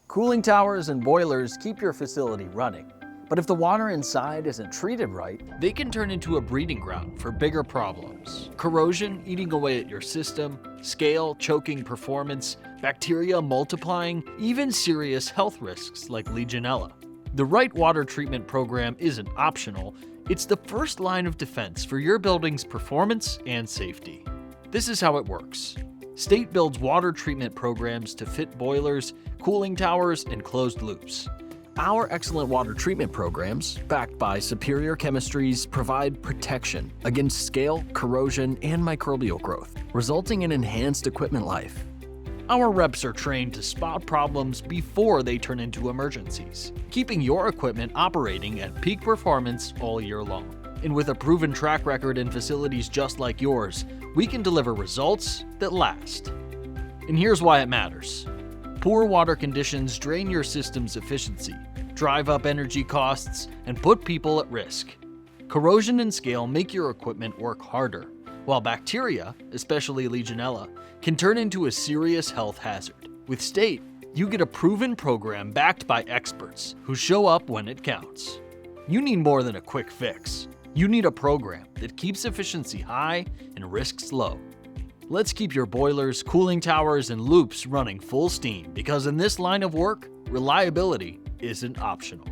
Cooling towers and boilers keep your facility running, but if the water inside isn't treated right, they can turn into a breeding ground for bigger problems. Corrosion eating away at your system, scale choking performance, bacteria multiplying, even serious health risks like Legionella. The right water treatment program isn't optional, it's the first line of defense for your building's performance and safety. This is how it works. State builds water treatment programs to fit boilers, cooling towers, and closed loops. Our excellent water treatment programs, backed by superior chemistries, provide protection against scale, corrosion, and microbial growth, resulting in enhanced equipment life. Our reps are trained to spot problems before they turn into emergencies, keeping your equipment operating at peak performance all year long. And with a proven track record in facilities just like yours, we can deliver results that last. And here's why it matters. Poor water conditions drain your system's efficiency, drive up energy costs, and put people at risk. Corrosion and scale make your equipment work harder, while bacteria, especially Legionella, can turn into a serious health hazard. With State, you get a proven program backed by experts who show up when it counts. You need more than a quick fix. You need a program that keeps efficiency high and risks low. Let's keep your boilers, cooling towers, and loops running full steam because in this line of work, reliability isn't optional.